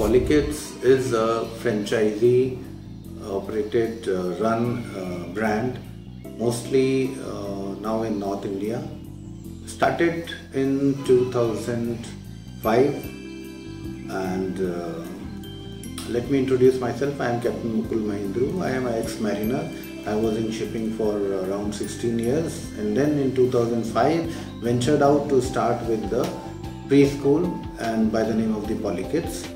Polykids is a franchisee operated run brand, mostly now in North India. Started in 2005, and let me introduce myself. I am Captain Mukul Mahindru. I am an ex-mariner. I was in shipping for around 16 years, and then in 2005 ventured out to start with the preschool and by the name of the Polykids.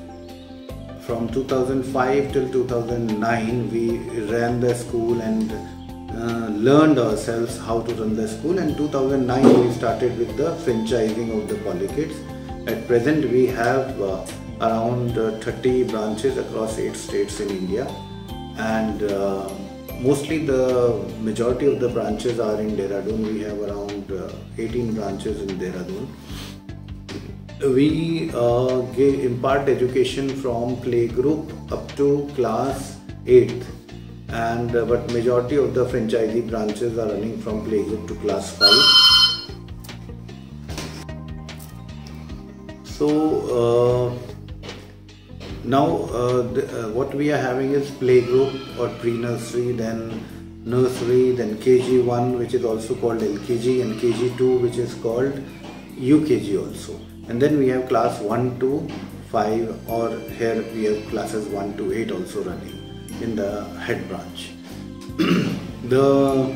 From 2005 till 2009 we ran the school and learned ourselves how to run the school, and 2009 we started with the franchising of the Polykids. At present we have around 30 branches across 8 states in India, and mostly the majority of the branches are in Dehradun. We have around 18 branches in Dehradun. We impart education from playgroup up to class 8th, and but majority of the franchisee branches are running from playgroup to class 5. So now what we are having is playgroup or pre-nursery, then nursery, then KG1, which is also called LKG, and KG2, which is called UKG also. And then we have class 1 to 5, or here we have classes 1 to 8 also running in the head branch. The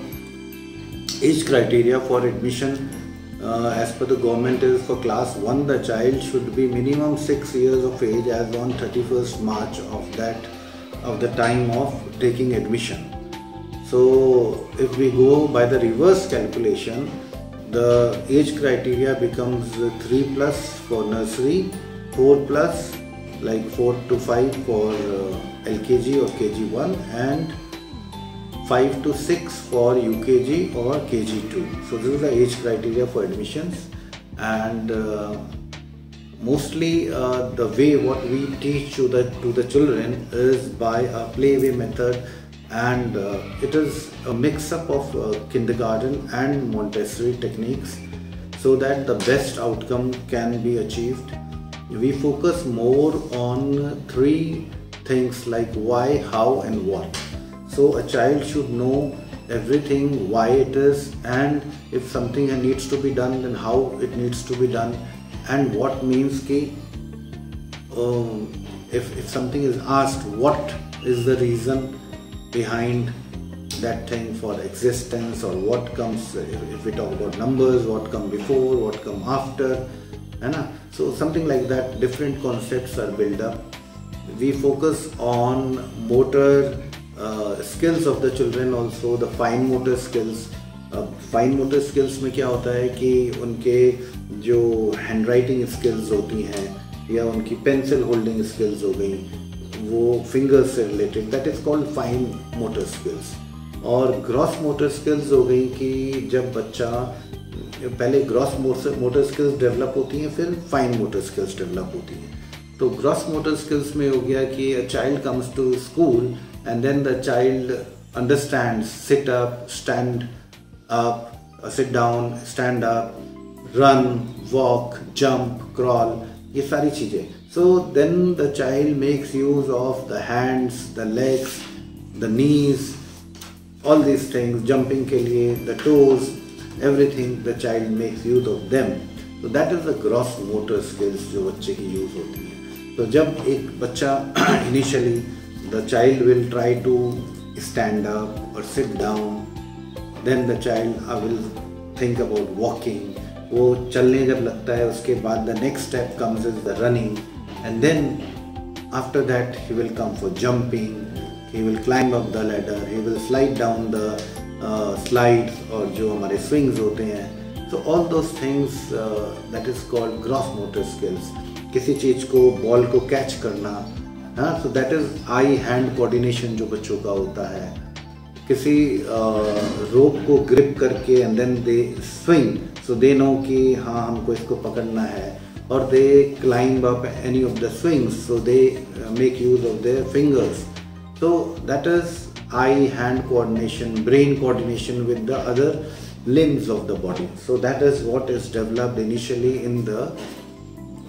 age criteria for admission as per the government is, for class 1 the child should be minimum 6 years of age as on 31st March of the time of taking admission. So if we go by the reverse calculation, the age criteria becomes 3 plus for nursery, 4 plus like 4 to 5 for LKG or KG1, and 5 to 6 for UKG or KG2. So this is the age criteria for admissions, and mostly the way what we teach to the children is by a playway method, and it is a mix-up of kindergarten and Montessori techniques so that the best outcome can be achieved. We focus more on 3 things like why, how and what. So a child should know everything, why it is, and if something needs to be done, then how it needs to be done, and what means ki if something is asked, what is the reason behind that thing for existence, or what comes, if we talk about numbers, what come before, what come after, so something like that. Different concepts are built up. We focus on motor skills of the children, also the fine motor skills. Fine motor skills में क्या होता है कि उनके जो handwriting skills होती हैं या उनकी pencil holding skills हो गई, वो fingers से related, that is called fine motor skills. और gross motor skills हो गई कि जब बच्चा पहले gross motor skills develop होती हैं, फिर fine motor skills develop होती हैं. तो gross motor skills में हो गया कि a child comes to school and then the child understands sit up, stand up, sit down, stand up, run, walk, jump, crawl, ये सारी चीजें. So then the child makes use of the hands, the legs, the knees, all these things, jumping के लिए, the toes, everything the child makes use of them. So that is the gross motor skills जो बच्चे की use होती है. तो जब एक बच्चा initially the child will try to stand up or sit down, then the child will think about walking. वो चलने जब लगता है, उसके बाद the next step comes is the running, and then after that he will come for jumping. He will climb up the ladder, he will slide down the slides और जो हमारे swings होते हैं. So all those things that is called gross motor skills. किसी चीज़ को ball को catch करना, so that is eye hand coordination जो बच्चों का होता है. किसी रोप को ग्रिप करके and then they swing, so they know कि हाँ हमको इसको पकड़ना है, or they climb up any of the swings, so they make use of their fingers. So that is eye hand coordination, brain coordination with the other limbs of the body. So that is what is developed initially in the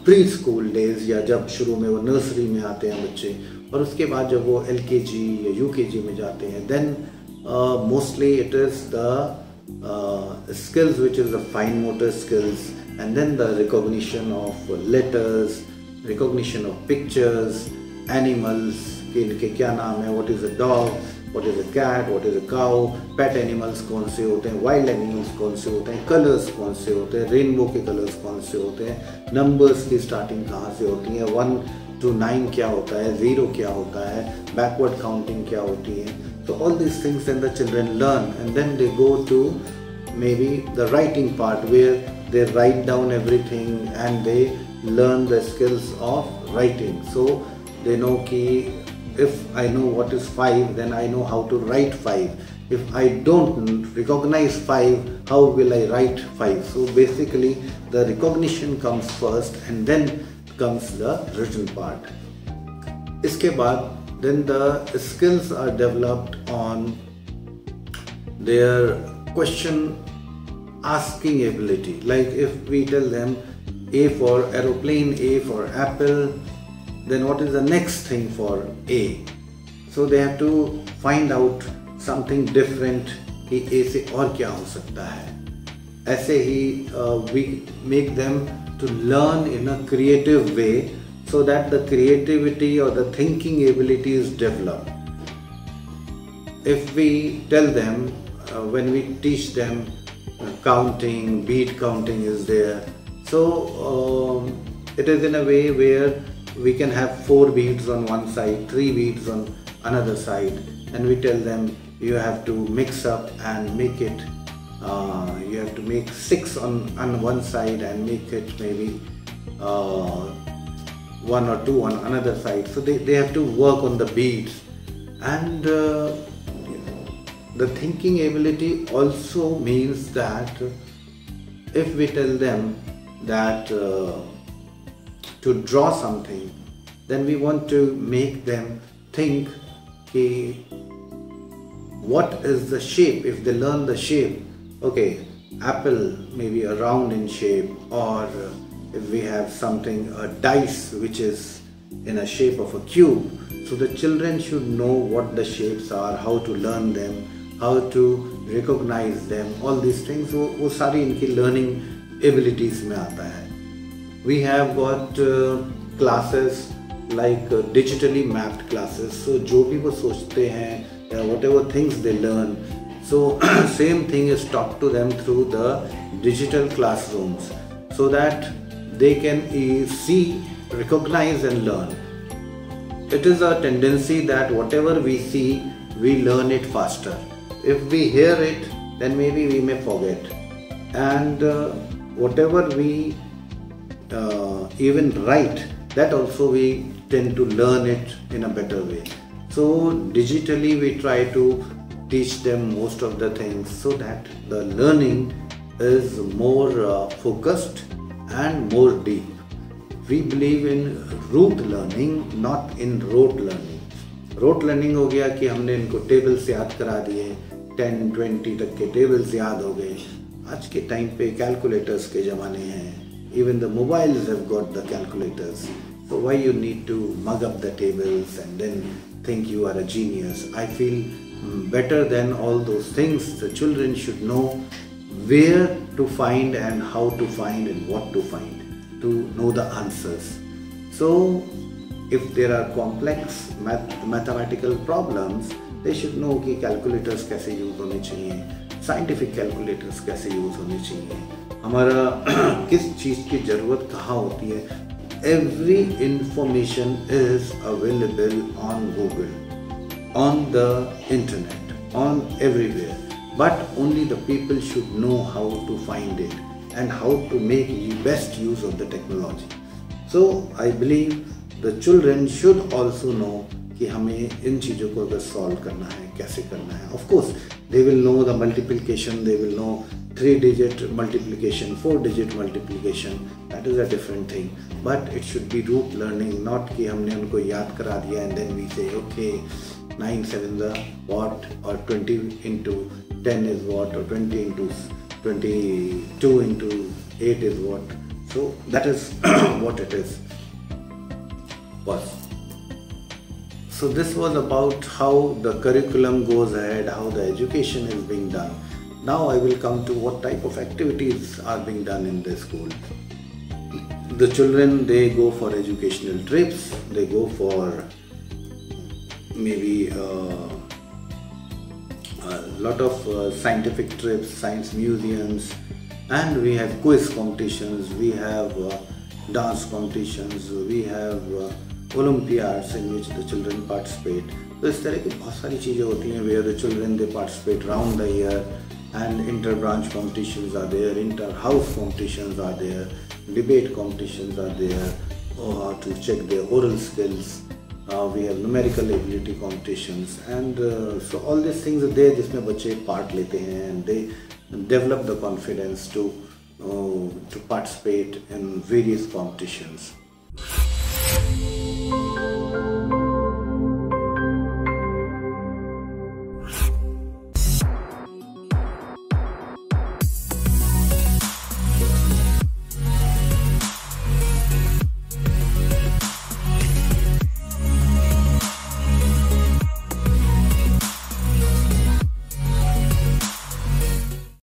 pre school days या जब शुरू में वो nursery में आते हैं बच्चे, और उसके बाद जब वो LKG या UKG में जाते हैं, then mostly it is the skills which is the fine motor skills, and then the recognition of letters, recognition of pictures, animals कि इनके क्या नाम है, what is a dog, what is a cat, what is a cow, pet animals कौन से होते हैं, wild animals कौन से होते हैं, colors कौन से होते हैं, रेनबो के colors कौन से होते हैं, numbers की starting कहाँ से होती है, 1 to 9 क्या होता है, 0 क्या होता है, backward counting क्या होती है. So all these things then the children learn, and then they go to maybe the writing part where they write down everything and they learn the skills of writing. So they know ki if I know what is 5, then I know how to write 5. If I don't recognize 5, how will I write 5? So basically the recognition comes first and then comes the written part. Iske baad then the skills are developed on their question asking ability. Like if we tell them A for aeroplane, A for apple, then what is the next thing for A? So they have to find out something different कि A से और क्या हो सकता है. ऐसे ही we make them to learn in a creative way so that the creativity or the thinking ability is developed. If we tell them, when we teach them counting, beat counting is there. So it is in a way where we can have 4 beads on one side, 3 beads on another side, and we tell them you have to mix up and make it, you have to make 6 on one side and make it maybe 1 or 2 on another side. So they have to work on the beads, and the thinking ability also means that if we tell them that to draw something, then we want to make them think कि what is the shape. If they learn the shape, okay, apple may be a round in shape, or if we have something, a dice which is in a shape of a cube. So the children should know what the shapes are, how to learn them, how to recognize them. All these things वो सारी इनकी learning abilities में आता है. We have got classes like digitally mapped classes. So जो भी वो सोचते हैं, whatever things they learn, so same thing is taught to them through the digital classrooms, so that they can see, recognize and learn. It is a tendency that whatever we see, we learn it faster. If we hear it, then maybe we may forget. And whatever we even write, that also we tend to learn it in a better way. So digitally we try to teach them most of the things so that the learning is more focused and more deep. We believe in rote learning, not in rote learning. Rote learning हो गया कि हमने इनको tables याद करा दिए, 10-20 तक के टेबल्स याद हो गए. आज के टाइम पे कैलकुलेटर्स के ज़माने हैं. Even the mobiles have got the calculators. So why you need to mug up the tables and then think you are a genius? I feel better than all those things. The children should know where to find and how to find and what to find to know the answers. So if there are complex mathematical problems, they should know कि calculators कैसे use होने चाहिए, scientific calculators कैसे use होने चाहिए, हमारा किस चीज़ की ज़रूरत कहाँ होती है. Every information is available on Google, on the internet, on everywhere. But only the people should know how to find it and how to make best use of the technology. So I believe the children should also know कि हमें इन चीज़ों को अगर solve करना है, कैसे करना है. Of course, they will know the multiplication, they will know 3-digit multiplication, 4-digit multiplication. That is a different thing. But it should be rote learning, not कि हमने उनको याद करा दिया and then we say, okay, 9 7s are what, or 20 into 10 is what, or 20 into 22 into 8 is what. So that is what it is. So this was about how the curriculum goes ahead, how the education is being done. Now I will come to what type of activities are being done in the school. The children, they go for educational trips, they go for maybe a lot of scientific trips, science museums, and we have quiz competitions, we have dance competitions, we have Olympiads in which the children participate. So इस तरह की बहुत सारी चीज़ें होती हैं where the children they participate round the year, and inter-branch competitions are there, inter-house competitions are there, debate competitions are there, to check their oral skills. We have numerical ability competitions, and so all these things are there जिसमें बच्चे part लेते हैं and they develop the confidence to participate in various competitions.